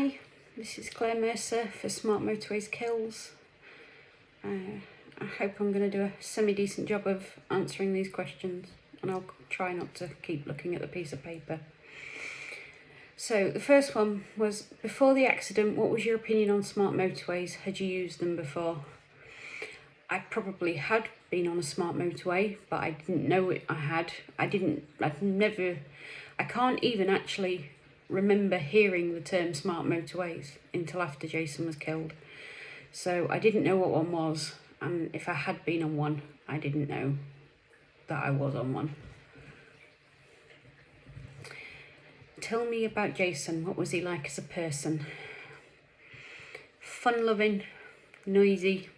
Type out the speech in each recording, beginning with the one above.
Hi, this is Claire Mercer for Smart Motorways Kills. I hope I'm going to do a semi-decent job of answering these questions, and I'll try not to keep looking at the piece of paper. So the first one was, before the accident, what was your opinion on smart motorways? Had you used them before? I probably had been on a smart motorway, but I didn't know I had. I can't even actually remember hearing the term smart motorways until after Jason was killed. So I didn't know what one was, and if I had been on one, I didn't know that I was on one. Tell me about Jason. What was he like as a person? Fun-loving, noisy,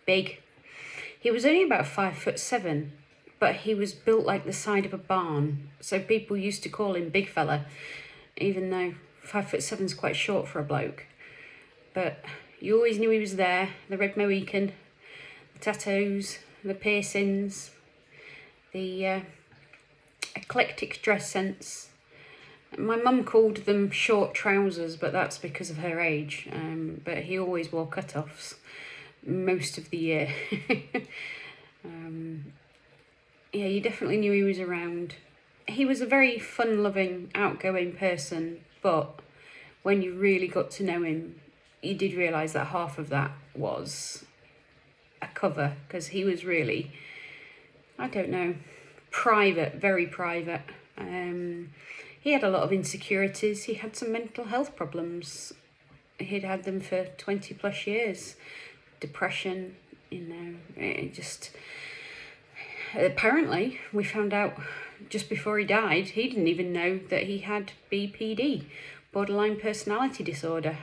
big. He was only about 5'7", but he was built like the side of a barn, so people used to call him big fella, even though 5'7" is quite short for a bloke. But you always knew he was there. The red Mohican, the tattoos, the piercings, the eclectic dress sense. My mum called them short trousers, but that's because of her age. But he always wore cut-offs most of the year. Yeah, you definitely knew he was around. He was a very fun-loving, outgoing person, but when you really got to know him, you did realise that half of that was a cover, because he was really, I don't know, private, very private. He had a lot of insecurities. He had some mental health problems. He'd had them for 20 plus years. Depression, it just... Apparently, we found out just before he died, he didn't even know that he had BPD, borderline personality disorder.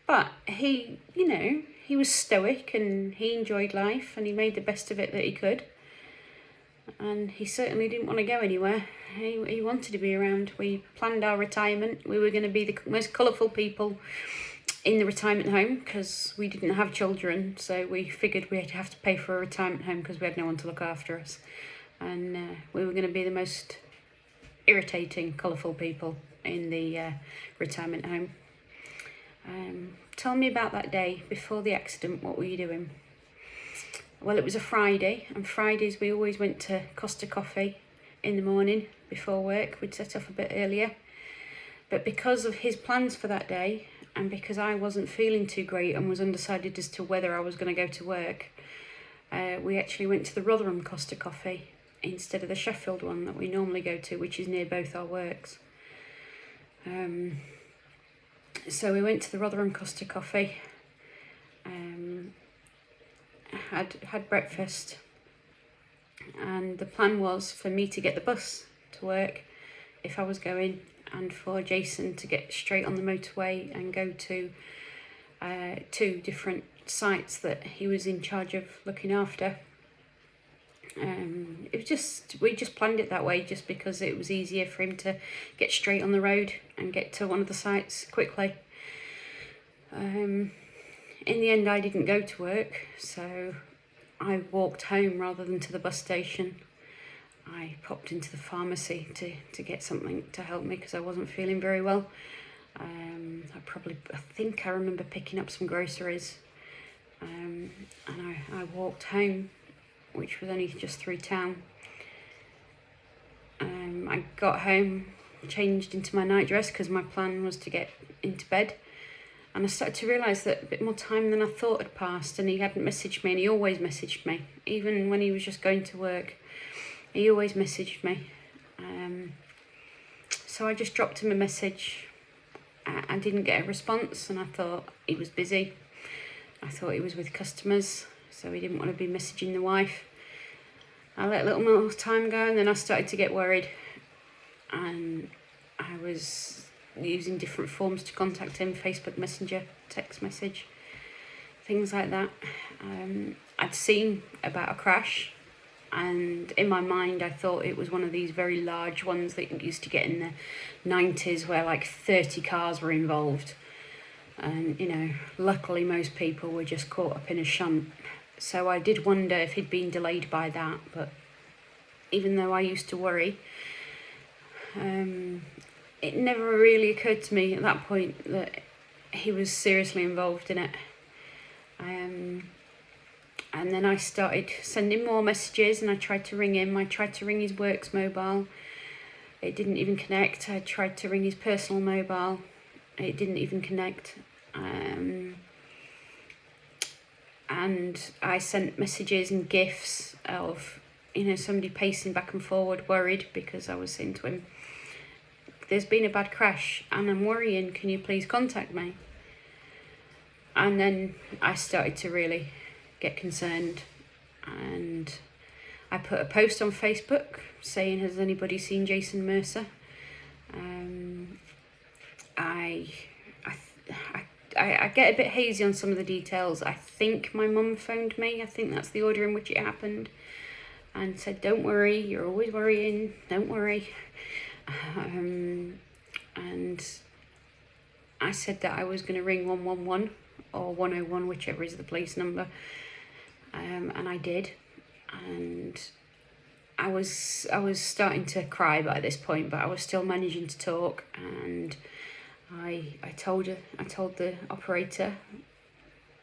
But he was stoic, and he enjoyed life, and he made the best of it that he could. And he certainly didn't want to go anywhere. He wanted to be around. We planned our retirement. We were going to be the most colourful people in the retirement home, because we didn't have children, so we figured we'd have to pay for a retirement home because we had no one to look after us. And we were going to be the most irritating, colourful people in the retirement home. Tell me about that day before the accident. What were you doing? Well, it was a Friday, and Fridays we always went to Costa Coffee in the morning before work. We'd set off a bit earlier. But because of his plans for that day, and because I wasn't feeling too great and was undecided as to whether I was going to go to work, we actually went to the Rotherham Costa Coffee instead of the Sheffield one that we normally go to, which is near both our works. So we went to the Rotherham Costa Coffee, had breakfast, and the plan was for me to get the bus to work if I was going, and for Jason to get straight on the motorway and go to 2 different sites that he was in charge of looking after. We just planned it that way, just because it was easier for him to get straight on the road and get to one of the sites quickly. In the end, I didn't go to work, so I walked home rather than to the bus station. I popped into the pharmacy to get something to help me because I wasn't feeling very well. I think I remember picking up some groceries, and I walked home, which was only just through town. I got home, changed into my nightdress because my plan was to get into bed, and I started to realise that a bit more time than I thought had passed, and he hadn't messaged me, and he always messaged me, even when he was just going to work. He always messaged me. So I just dropped him a message. I didn't get a response, and I thought he was busy. I thought he was with customers, so he didn't want to be messaging the wife. I let a little more time go, and then I started to get worried. And I was using different forms to contact him, Facebook Messenger, text message, things like that. I'd seen about a crash, and in my mind I thought it was one of these very large ones that you used to get in the 90s where like 30 cars were involved, and luckily most people were just caught up in a shunt. So I did wonder if he'd been delayed by that, but even though I used to worry, it never really occurred to me at that point that he was seriously involved in it. And then I started sending more messages, and I tried to ring him. I tried to ring his works mobile. It didn't even connect. I tried to ring his personal mobile. It didn't even connect. And I sent messages and GIFs of, somebody pacing back and forward, worried, because I was saying to him, there's been a bad crash and I'm worrying, can you please contact me? And then I started to really get concerned, and I put a post on Facebook saying, has anybody seen Jason Mercer? I get a bit hazy on some of the details. I think my mum phoned me. I think that's the order in which it happened, and said, don't worry, you're always worrying, don't worry. And I said that I was going to ring 111 or 101, whichever is the police number. And I did. And I was starting to cry by this point, but I was still managing to talk. And I told the operator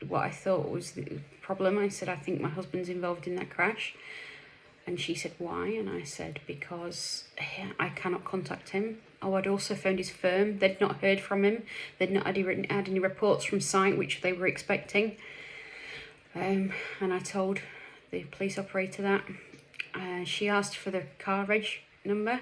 what I thought was the problem. I said, I think my husband's involved in that crash. And she said, why? And I said, because I cannot contact him. Oh, I'd also phoned his firm. They'd not heard from him. They'd not had any reports from site, which they were expecting. And I told the police operator that. She asked for the car reg number,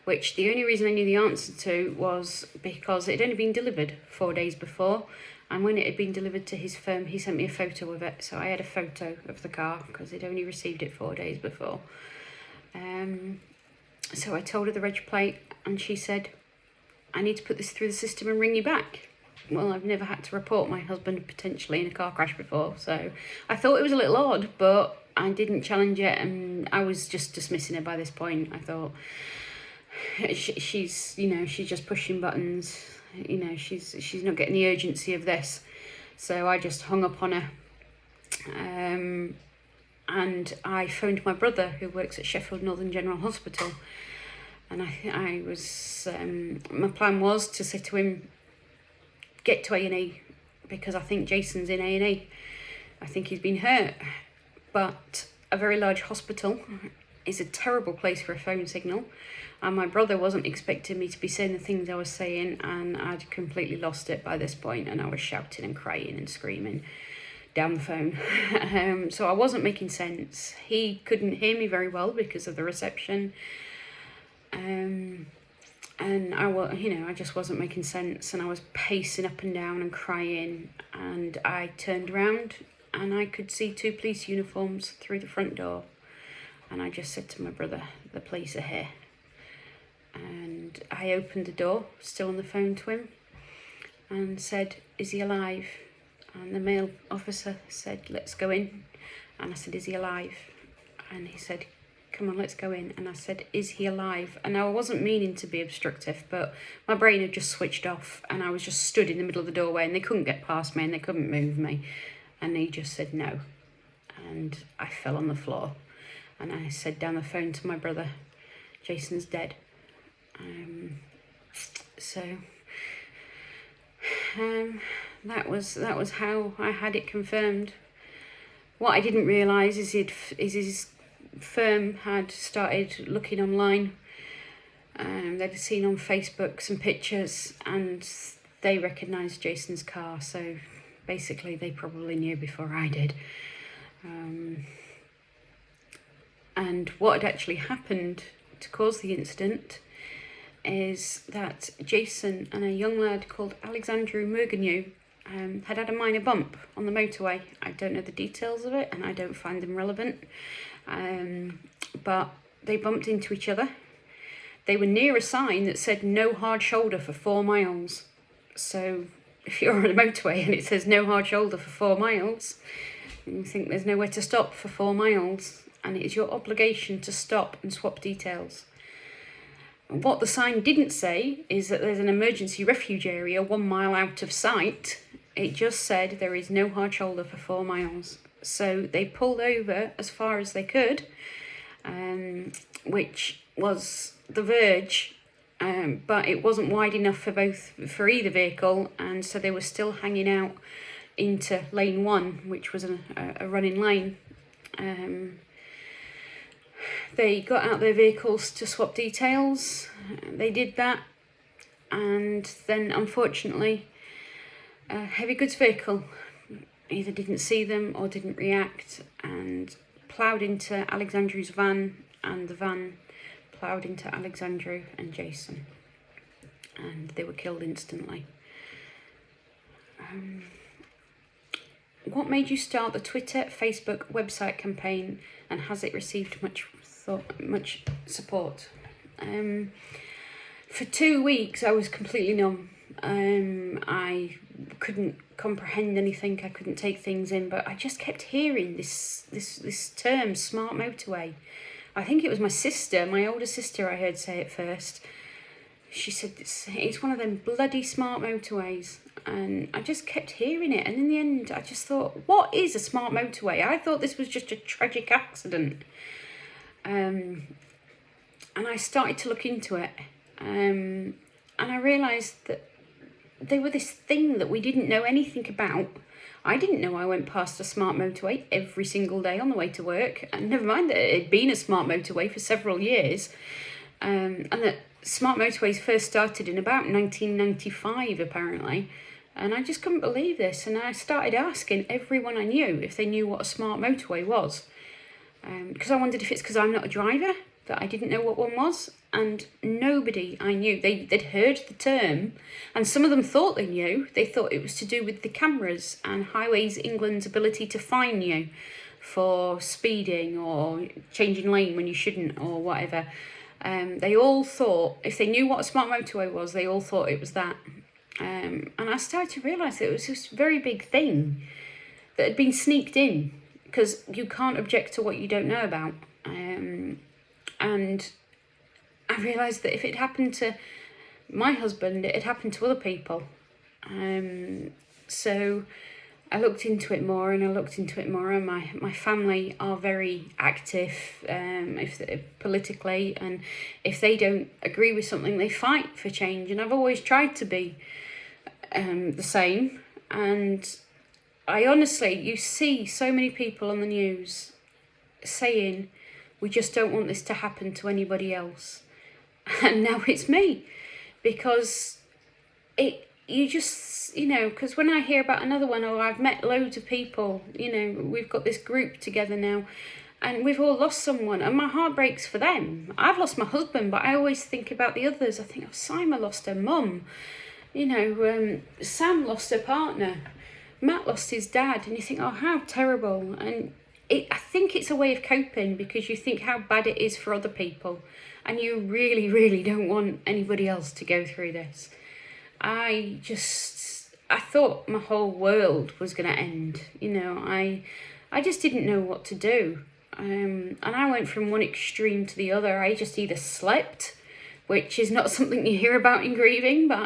which the only reason I knew the answer to was because it had only been delivered 4 days before. And when it had been delivered to his firm, he sent me a photo of it. So I had a photo of the car because he'd only received it 4 days before. So I told her the reg plate, and she said, I need to put this through the system and ring you back. Well, I've never had to report my husband potentially in a car crash before. So I thought it was a little odd, but I didn't challenge it, and I was just dismissing her by this point. I thought, she's just pushing buttons. She's not getting the urgency of this. So I just hung up on her. And I phoned my brother, who works at Sheffield Northern General Hospital. And I was, my plan was to say to him, get to A&E, because I think Jason's in A&E. I think he's been hurt. But a very large hospital is a terrible place for a phone signal. And my brother wasn't expecting me to be saying the things I was saying, and I'd completely lost it by this point, and I was shouting and crying and screaming down the phone. So I wasn't making sense. He couldn't hear me very well because of the reception. And I just wasn't making sense, and I was pacing up and down and crying, and I turned around and I could see 2 police uniforms through the front door, and I just said to my brother, the police are here. And I opened the door, still on the phone to him, and said, is he alive? And the male officer said, let's go in. And I said, is he alive? And he said, come on, let's go in. And I said, is he alive? And I wasn't meaning to be obstructive, but my brain had just switched off, and I was just stood in the middle of the doorway, and they couldn't get past me and they couldn't move me. And he just said no. And I fell on the floor. And I said down the phone to my brother, Jason's dead. That was how I had it confirmed. What I didn't realise is his firm had started looking online. They'd seen on Facebook some pictures, and they recognised Jason's car. So basically, they probably knew before I did. And what had actually happened to cause the incident is that Jason and a young lad called Alexandru Murganiu had a minor bump on the motorway. I don't know the details of it, and I don't find them relevant. But they bumped into each other. They were near a sign that said no hard shoulder for 4 miles. So if you're on a motorway and it says no hard shoulder for 4 miles, and you think there's nowhere to stop for 4 miles, and it is your obligation to stop and swap details. And what the sign didn't say is that there's an emergency refuge area 1 mile out of sight. It just said there is no hard shoulder for 4 miles. So they pulled over as far as they could, which was the verge but it wasn't wide enough for either vehicle, and so they were still hanging out into lane 1, which was a running lane. They got out their vehicles to swap details. They did that, and then unfortunately a heavy goods vehicle either didn't see them or didn't react and ploughed into Alexandru's van, and the van ploughed into Alexandru and Jason, and they were killed instantly. What made you start the Twitter, Facebook, website campaign, and has it received much support? For 2 weeks I was completely numb. I couldn't comprehend anything, I couldn't take things in, but I just kept hearing this term, smart motorway. I think it was my older sister I heard say it first. She said it's one of them bloody smart motorways, and I just kept hearing it, and in the end I just thought, what is a smart motorway? I thought this was just a tragic accident. And I started to look into it, and I realised that they were this thing that we didn't know anything about. I didn't know I went past a smart motorway every single day on the way to work, and never mind that it had been a smart motorway for several years, and that smart motorways first started in about 1995 apparently, and I just couldn't believe this, and I started asking everyone I knew if they knew what a smart motorway was, because I wondered if it's because I'm not a driver that I didn't know what one was, and nobody I knew, they'd heard the term, and some of them thought they knew. They thought it was to do with the cameras and Highways England's ability to fine you for speeding or changing lane when you shouldn't or whatever. They all thought, if they knew what a smart motorway was, they all thought it was that. And I started to realise that it was this very big thing that had been sneaked in, because you can't object to what you don't know about. And I realised that if it happened to my husband, it had happened to other people. So I looked into it more, and my family are very active politically, and if they don't agree with something, they fight for change, and I've always tried to be the same. And I honestly, you see so many people on the news saying, we just don't want this to happen to anybody else. And now it's me, because because when I hear about another one, or I've met loads of people, we've got this group together now, and we've all lost someone, and my heart breaks for them. I've lost my husband, but I always think about the others. I think, Simon lost her mum, Sam lost her partner, Matt lost his dad, and you think, how terrible. And I think it's a way of coping, because you think how bad it is for other people, and you really, really don't want anybody else to go through this. I thought my whole world was going to end. I just didn't know what to do. And I went from one extreme to the other. I just either slept, which is not something you hear about in grieving, but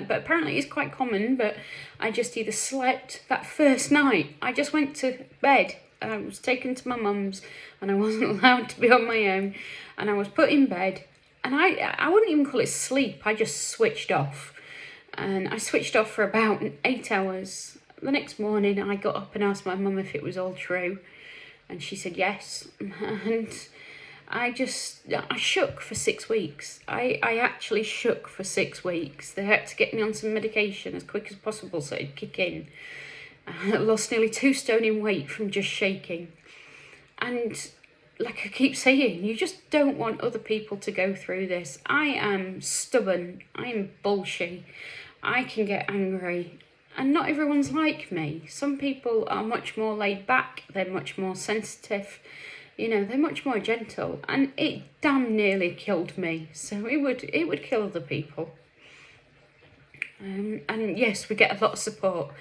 but apparently it's quite common, but I just either slept. That first night, I just went to bed. I was taken to my mum's, and I wasn't allowed to be on my own, and I was put in bed, and I wouldn't even call it sleep. I just switched off, and I switched off for about 8 hours. The next morning I got up and asked my mum if it was all true, and she said yes. And I shook for 6 weeks. I actually shook for 6 weeks. They had to get me on some medication as quick as possible so it'd kick in. I lost nearly 2 stone in weight from just shaking. And like I keep saying, you just don't want other people to go through this. I am stubborn. I am bullshit. I can get angry. And not everyone's like me. Some people are much more laid back. They're much more sensitive. They're much more gentle. And it damn nearly killed me. So it would kill other people. And yes, we get a lot of support.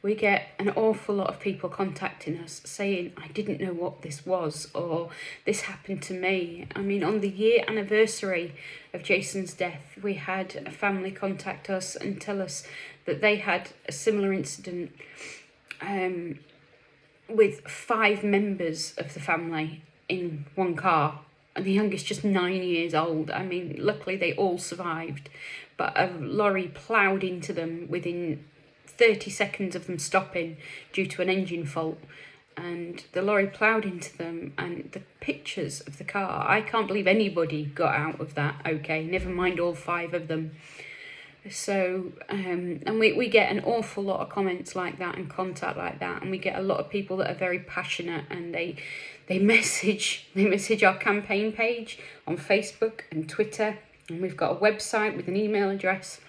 We get an awful lot of people contacting us saying, I didn't know what this was, or this happened to me. I mean, on the year anniversary of Jason's death, we had a family contact us and tell us that they had a similar incident with 5 members of the family in one car. and the youngest just 9 years old. I mean, luckily they all survived, but a lorry ploughed into them within 30 seconds of them stopping due to an engine fault. And the lorry ploughed into them, and the pictures of the car, I can't believe anybody got out of that okay, never mind all 5 of them. So, and we get an awful lot of comments like that and contact like that, and we get a lot of people that are very passionate, and they message our campaign page on Facebook and Twitter, and we've got a website with an email address.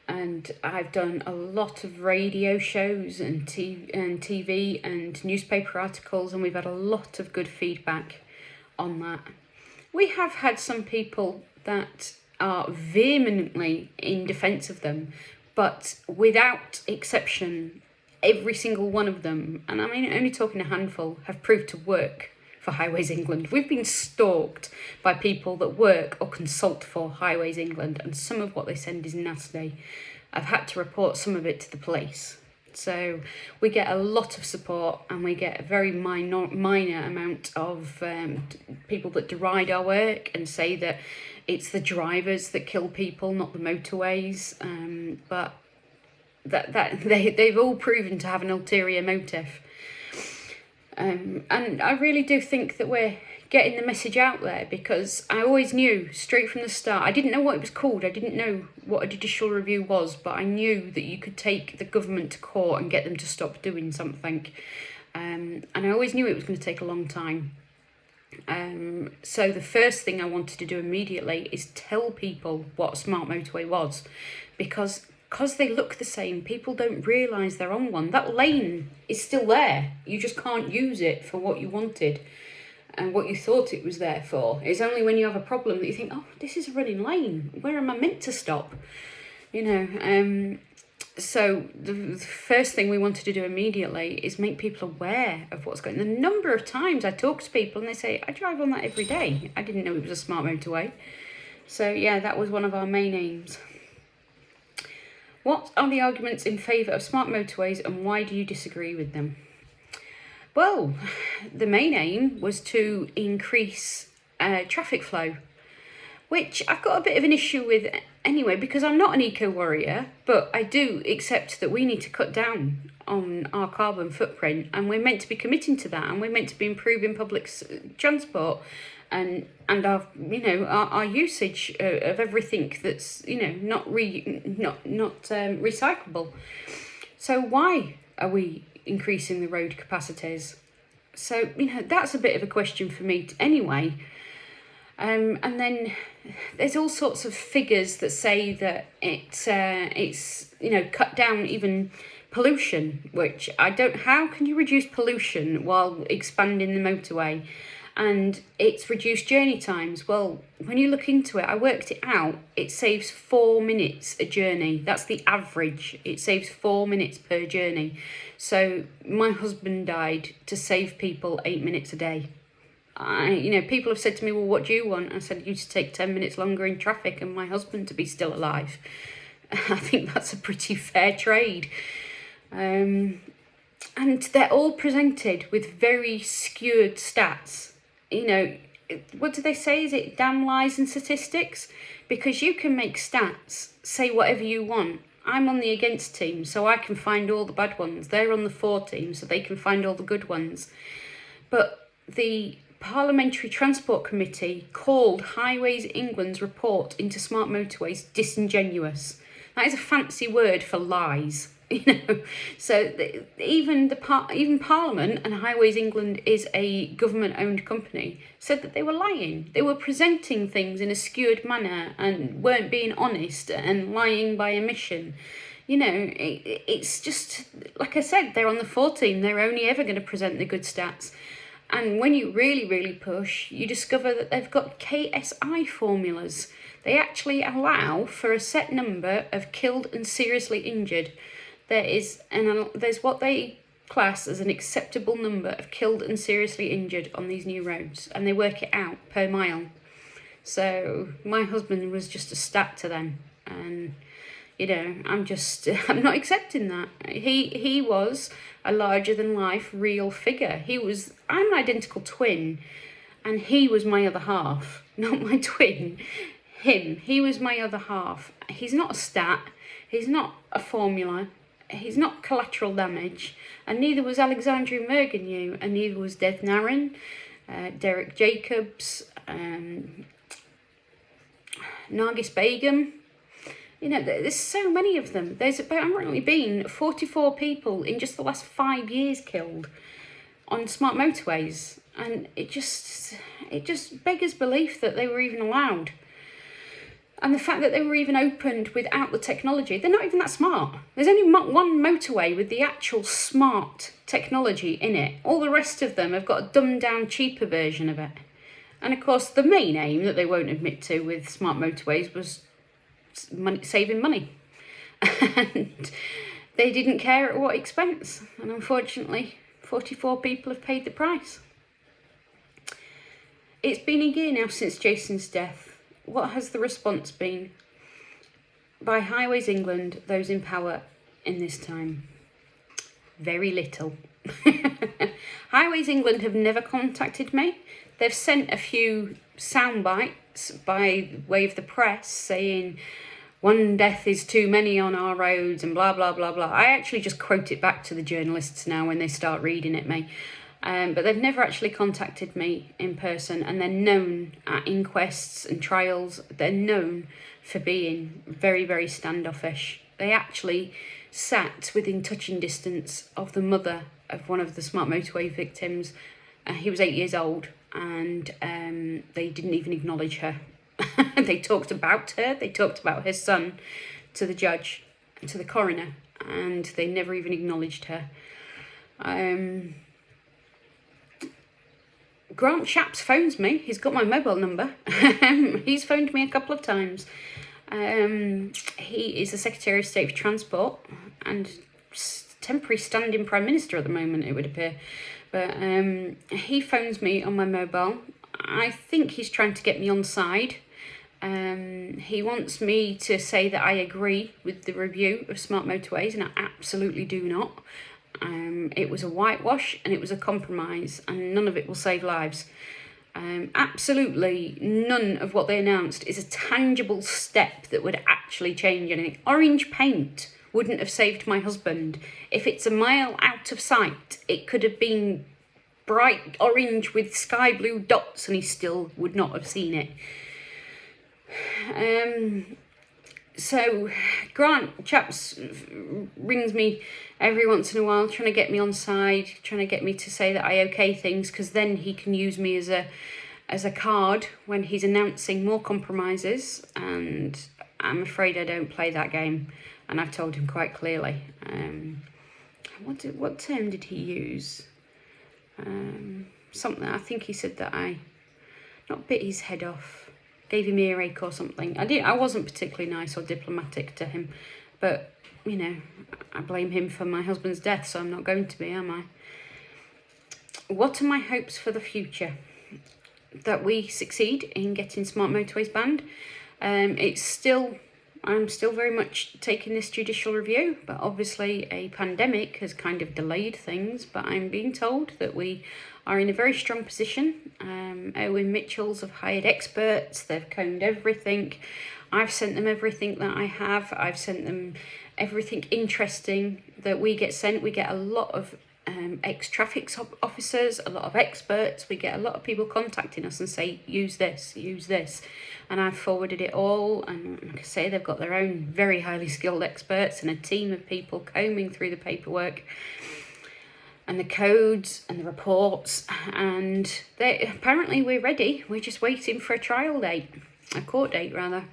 And I've done a lot of radio shows and TV and newspaper articles, and we've had a lot of good feedback on that. We have had some people that are vehemently in defence of them, but without exception, every single one of them, and I mean only talking a handful, have proved to work for Highways England. We've been stalked by people that work or consult for Highways England, and some of what they send is nasty. I've had to report some of it to the police. So we get a lot of support, and we get a very minor amount of people that deride our work and say that it's the drivers that kill people, not the motorways. But they've all proven to have an ulterior motive. And I really do think that we're getting the message out there, because I always knew straight from the start, I didn't know what it was called, I didn't know what a judicial review was, but I knew that you could take the government to court and get them to stop doing something. And I always knew it was going to take a long time. So the first thing I wanted to do immediately is tell people what a smart motorway was, because they look the same, people don't realise they're on one. That lane is still there, you just can't use it for what you wanted and what you thought it was there for. It's only when you have a problem that you think, oh, this is a running lane, where am I meant to stop? So the first thing we wanted to do immediately is make people aware of what's going on. The number of times I talk to people and they say, I drive on that every day, I didn't know it was a smart motorway. So yeah, that was one of our main aims. What are the arguments in favour of smart motorways, and why do you disagree with them? Well, the main aim was to increase traffic flow, which I've got a bit of an issue with anyway, because I'm not an eco-warrior, but I do accept that we need to cut down on our carbon footprint, and we're meant to be committing to that, and we're meant to be improving public transport and our our usage of everything that's not recyclable. So why are we increasing the road capacities? So that's a bit of a question for me anyway. And then there's all sorts of figures that say that it's cut down even pollution, which I don't. How can you reduce pollution while expanding the motorway? And it's reduced journey times. Well, when you look into it, I worked it out. It saves 4 minutes a journey. That's the average. It saves 4 minutes per journey. So my husband died to save people 8 minutes a day. People have said to me, well, what do you want? I said, you to take 10 minutes longer in traffic and my husband to be still alive. I think that's a pretty fair trade. And they're all presented with very skewed stats. What do they say? Is it damn lies and statistics? Because you can make stats say whatever you want. I'm on the against team, so I can find all the bad ones. They're on the for team, so they can find all the good ones. But the Parliamentary Transport Committee called Highways England's report into smart motorways disingenuous. That is a fancy word for lies. So even Parliament, and Highways England is a government-owned company, said that they were lying. They were presenting things in a skewed manner and weren't being honest and lying by omission. It's just, like I said, they're on the 4 team. They're only ever going to present the good stats. And when you really, really push, you discover that they've got KSI formulas. They actually allow for a set number of killed and seriously injured. There's what they class as an acceptable number of killed and seriously injured on these new roads, and they work it out per mile. So my husband was just a stat to them, and I'm not accepting that. He was a larger than life real figure. I'm an identical twin, And he was my other half, not my twin. Him. He was my other half. He's not a stat. He's not a formula. He's not collateral damage. And neither was Alexandria Mergenu. And neither was Dev Naran, Derek Jacobs, Nargis Begum. You know, there's so many of them. There's apparently been 44 people in just the last 5 years killed on smart motorways. And it just beggars belief that they were even allowed. And the fact that they were even opened without the technology, they're not even that smart. There's only one motorway with the actual smart technology in it. All the rest of them have got a dumbed down, cheaper version of it. And of course, the main aim that they won't admit to with smart motorways was saving money. And they didn't care at what expense. And unfortunately, 44 people have paid the price. It's been a year now since Jason's death. What has the response been by Highways England, those in power in this time? Very little. Highways England have never contacted me. They've sent a few sound bites by way of the press saying one death is too many on our roads and blah, blah, blah, blah. I actually just quote it back to the journalists now when they start reading at me. But they've never actually contacted me in person, and they're known at inquests and trials, they're known for being very, very standoffish. They actually sat within touching distance of the mother of one of the smart motorway victims. He was 8 years old, and they didn't even acknowledge her. They talked about her, they talked about her son to the judge, to the coroner, and they never even acknowledged her. Grant Shapps phones me. He's got my mobile number. He's phoned me a couple of times. He is the Secretary of State for Transport and temporary standing Prime Minister at the moment, it would appear. But he phones me on my mobile. I think he's trying to get me on side. He wants me to say that I agree with the review of smart motorways, and I absolutely do not. It was a whitewash and it was a compromise, and none of it will save lives. Absolutely none of what they announced is a tangible step that would actually change anything. Orange paint wouldn't have saved my husband. If it's a mile out of sight, it could have been bright orange with sky blue dots and he still would not have seen it. So Grant Shapps rings me every once in a while, trying to get me on side, trying to get me to say that I okay things, because then he can use me as a card when he's announcing more compromises. And I'm afraid I don't play that game, and I've told him quite clearly. What term did he use? Something. I think he said that I not bit his head off, gave him earache or something. I wasn't particularly nice or diplomatic to him, but you know, I blame him for my husband's death, so I'm not going to be, am I? What are my hopes for the future? That we succeed in getting smart motorways banned. I'm still very much taking this judicial review, but obviously a pandemic has kind of delayed things. But I'm being told that we are in a very strong position. Owen Mitchells have hired experts. They've combed everything. I've sent them everything that I have. I've sent them everything interesting that we get sent. We get a lot of ex-traffic officers, a lot of experts. We get a lot of people contacting us and say, use this. And I've forwarded it all. And like I say, they've got their own very highly skilled experts and a team of people combing through the paperwork and the codes and the reports. And apparently we're ready. We're just waiting for a court date rather.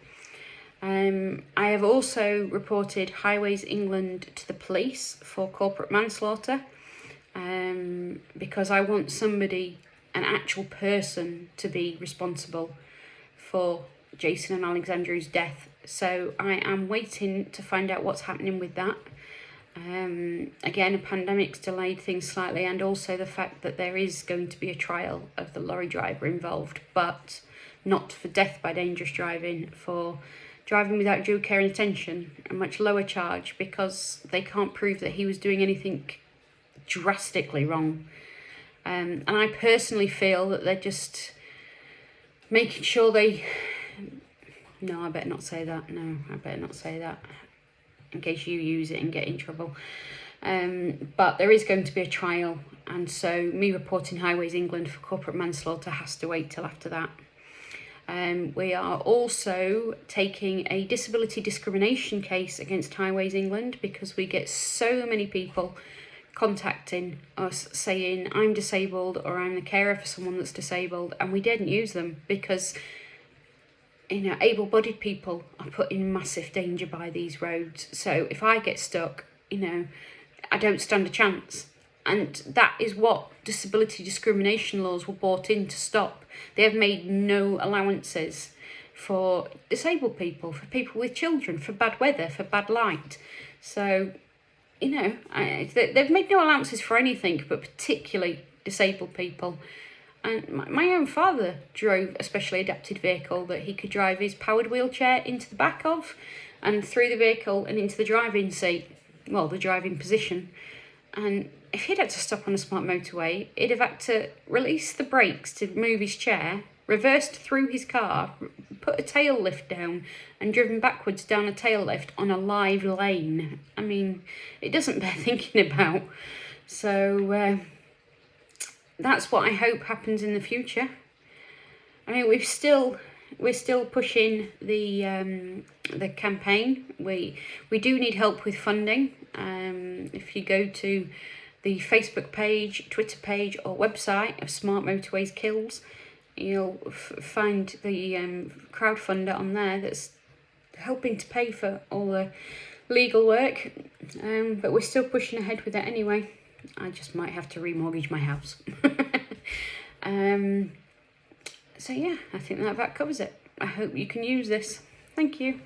I have also reported Highways England to the police for corporate manslaughter, because I want somebody, an actual person, to be responsible for Jason and Alexandria's death. So I am waiting to find out what's happening with that. Again, a pandemic's delayed things slightly, and also the fact that there is going to be a trial of the lorry driver involved, but not for death by dangerous driving, for driving without due care and attention, a much lower charge, because they can't prove that he was doing anything drastically wrong. And I personally feel that they're just making sure they... No, I better not say that. No, I better not say that, in case you use it and get in trouble. But there is going to be a trial, and so me reporting Highways England for corporate manslaughter has to wait till after that. We are also taking a disability discrimination case against Highways England because we get so many people contacting us saying I'm disabled or I'm the carer for someone that's disabled, and we didn't use them because, you know, able-bodied people are put in massive danger by these roads. So if I get stuck, you know, I don't stand a chance. And that is what disability discrimination laws were brought in to stop. They have made no allowances for disabled people, for people with children, for bad weather, for bad light. So, you know, they've made no allowances for anything, but particularly disabled people. And my own father drove a specially adapted vehicle that he could drive his powered wheelchair into the back of and through the vehicle and into the driving seat, well, the driving position. And if he'd had to stop on a smart motorway, he'd have had to release the brakes to move his chair, reversed through his car, put a tail lift down and driven backwards down a tail lift on a live lane. I mean, it doesn't bear thinking about. So that's what I hope happens in the future. I mean, we're still pushing the campaign. We do need help with funding. If you go to the Facebook page, Twitter page or website of Smart Motorways Kills, you'll find the crowdfunder on there that's helping to pay for all the legal work. But we're still pushing ahead with it anyway. I just might have to remortgage my house. So yeah, I think that covers it. I hope you can use this. Thank you.